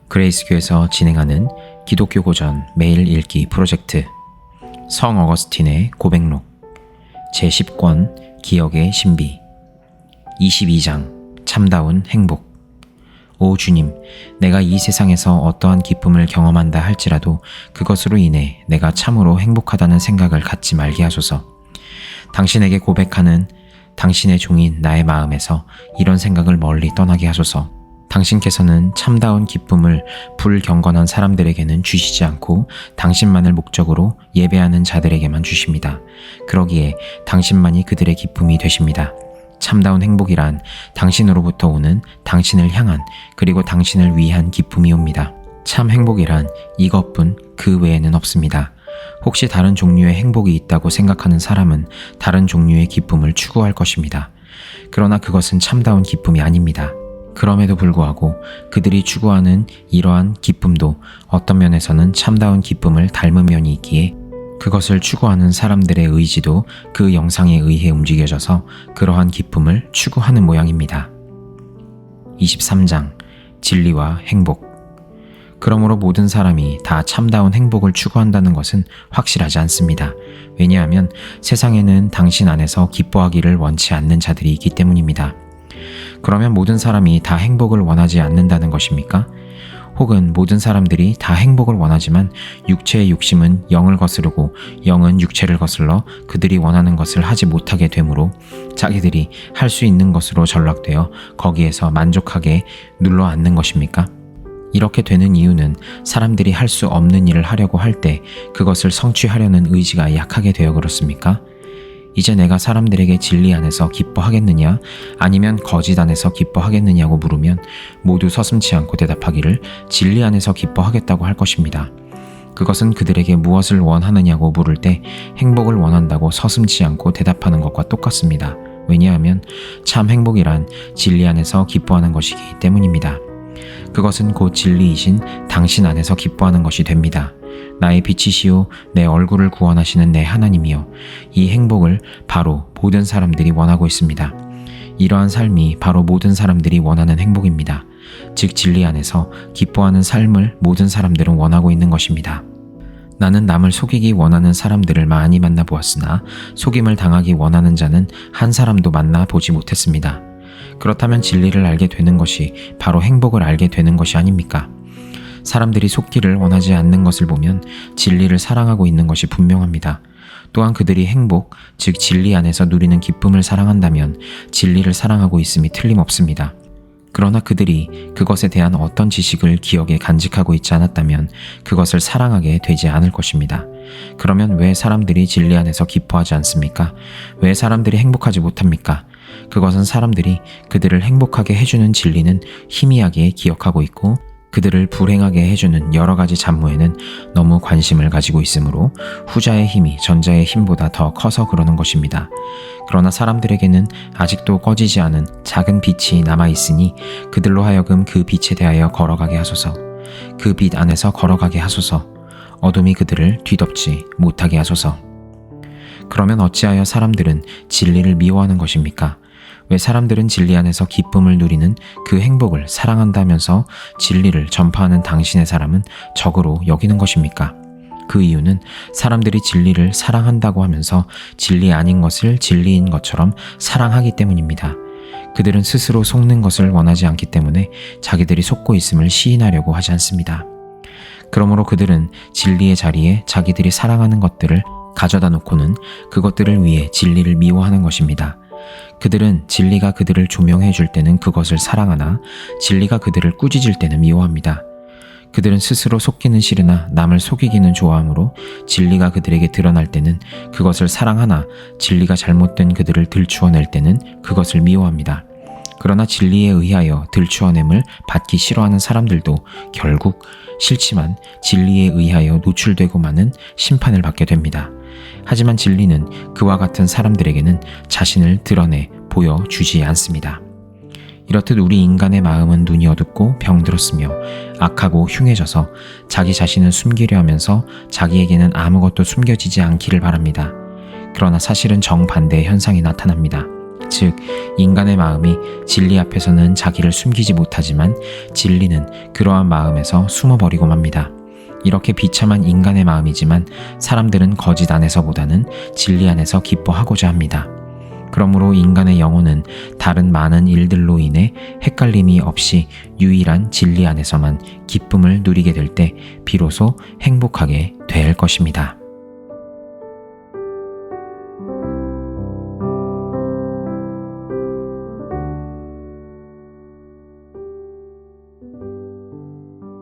그레이스교에서 진행하는 기독교 고전 매일 읽기 프로젝트 성 어거스틴의 고백록 제10권 기억의 신비 22장 참다운 행복. 오 주님, 내가 이 세상에서 어떠한 기쁨을 경험한다 할지라도 그것으로 인해 내가 참으로 행복하다는 생각을 갖지 말게 하소서. 당신에게 고백하는 당신의 종인 나의 마음에서 이런 생각을 멀리 떠나게 하소서. 당신께서는 참다운 기쁨을 불경건한 사람들에게는 주시지 않고 당신만을 목적으로 예배하는 자들에게만 주십니다. 그러기에 당신만이 그들의 기쁨이 되십니다. 참다운 행복이란 당신으로부터 오는 당신을 향한 그리고 당신을 위한 기쁨이 옵니다. 참 행복이란 이것뿐 그 외에는 없습니다. 혹시 다른 종류의 행복이 있다고 생각하는 사람은 다른 종류의 기쁨을 추구할 것입니다. 그러나 그것은 참다운 기쁨이 아닙니다. 그럼에도 불구하고 그들이 추구하는 이러한 기쁨도 어떤 면에서는 참다운 기쁨을 닮은 면이 있기에 그것을 추구하는 사람들의 의지도 그 영상에 의해 움직여져서 그러한 기쁨을 추구하는 모양입니다. 23장 진리와 행복. 그러므로 모든 사람이 다 참다운 행복을 추구한다는 것은 확실하지 않습니다. 왜냐하면 세상에는 당신 안에서 기뻐하기를 원치 않는 자들이 있기 때문입니다. 그러면 모든 사람이 다 행복을 원하지 않는다는 것입니까? 혹은 모든 사람들이 다 행복을 원하지만 육체의 욕심은 영을 거스르고 영은 육체를 거슬러 그들이 원하는 것을 하지 못하게 되므로 자기들이 할 수 있는 것으로 전락되어 거기에서 만족하게 눌러 앉는 것입니까? 이렇게 되는 이유는 사람들이 할 수 없는 일을 하려고 할 때 그것을 성취하려는 의지가 약하게 되어 그렇습니까? 이제 내가 사람들에게 진리 안에서 기뻐하겠느냐 아니면 거짓 안에서 기뻐하겠느냐고 물으면 모두 서슴지 않고 대답하기를 진리 안에서 기뻐하겠다고 할 것입니다. 그것은 그들에게 무엇을 원하느냐고 물을 때 행복을 원한다고 서슴지 않고 대답하는 것과 똑같습니다. 왜냐하면 참 행복이란 진리 안에서 기뻐하는 것이기 때문입니다. 그것은 곧 진리이신 당신 안에서 기뻐하는 것이 됩니다. 나의 빛이시오 내 얼굴을 구원하시는 내 하나님이여, 이 행복을 바로 모든 사람들이 원하고 있습니다. 이러한 삶이 바로 모든 사람들이 원하는 행복입니다. 즉 진리 안에서 기뻐하는 삶을 모든 사람들은 원하고 있는 것입니다. 나는 남을 속이기 원하는 사람들을 많이 만나보았으나 속임을 당하기 원하는 자는 한 사람도 만나보지 못했습니다. 그렇다면 진리를 알게 되는 것이 바로 행복을 알게 되는 것이 아닙니까? 사람들이 속기를 원하지 않는 것을 보면 진리를 사랑하고 있는 것이 분명합니다. 또한 그들이 행복, 즉 진리 안에서 누리는 기쁨을 사랑한다면 진리를 사랑하고 있음이 틀림없습니다. 그러나 그들이 그것에 대한 어떤 지식을 기억에 간직하고 있지 않았다면 그것을 사랑하게 되지 않을 것입니다. 그러면 왜 사람들이 진리 안에서 기뻐하지 않습니까? 왜 사람들이 행복하지 못합니까? 그것은 사람들이 그들을 행복하게 해주는 진리는 희미하게 기억하고 있고 그들을 불행하게 해주는 여러 가지 잡무에는 너무 관심을 가지고 있으므로 후자의 힘이 전자의 힘보다 더 커서 그러는 것입니다. 그러나 사람들에게는 아직도 꺼지지 않은 작은 빛이 남아있으니 그들로 하여금 그 빛에 대하여 걸어가게 하소서. 그 빛 안에서 걸어가게 하소서. 어둠이 그들을 뒤덮지 못하게 하소서. 그러면 어찌하여 사람들은 진리를 미워하는 것입니까? 왜 사람들은 진리 안에서 기쁨을 누리는 그 행복을 사랑한다면서 진리를 전파하는 당신의 사람은 적으로 여기는 것입니까? 그 이유는 사람들이 진리를 사랑한다고 하면서 진리 아닌 것을 진리인 것처럼 사랑하기 때문입니다. 그들은 스스로 속는 것을 원하지 않기 때문에 자기들이 속고 있음을 시인하려고 하지 않습니다. 그러므로 그들은 진리의 자리에 자기들이 사랑하는 것들을 가져다 놓고는 그것들을 위해 진리를 미워하는 것입니다. 그들은 진리가 그들을 조명해 줄 때는 그것을 사랑하나 진리가 그들을 꾸짖을 때는 미워합니다. 그들은 스스로 속기는 싫으나 남을 속이기는 좋아하므로 진리가 그들에게 드러날 때는 그것을 사랑하나 진리가 잘못된 그들을 들추어낼 때는 그것을 미워합니다. 그러나 진리에 의하여 들추어냄을 받기 싫어하는 사람들도 결국 싫지만 진리에 의하여 노출되고 마는 심판을 받게 됩니다. 하지만 진리는 그와 같은 사람들에게는 자신을 드러내 보여주지 않습니다. 이렇듯 우리 인간의 마음은 눈이 어둡고 병들었으며 악하고 흉해져서 자기 자신을 숨기려 하면서 자기에게는 아무것도 숨겨지지 않기를 바랍니다. 그러나 사실은 정반대의 현상이 나타납니다. 즉 인간의 마음이 진리 앞에서는 자기를 숨기지 못하지만 진리는 그러한 마음에서 숨어버리고 맙니다. 이렇게 비참한 인간의 마음이지만 사람들은 거짓 안에서보다는 진리 안에서 기뻐하고자 합니다. 그러므로 인간의 영혼은 다른 많은 일들로 인해 헷갈림이 없이 유일한 진리 안에서만 기쁨을 누리게 될 때 비로소 행복하게 될 것입니다.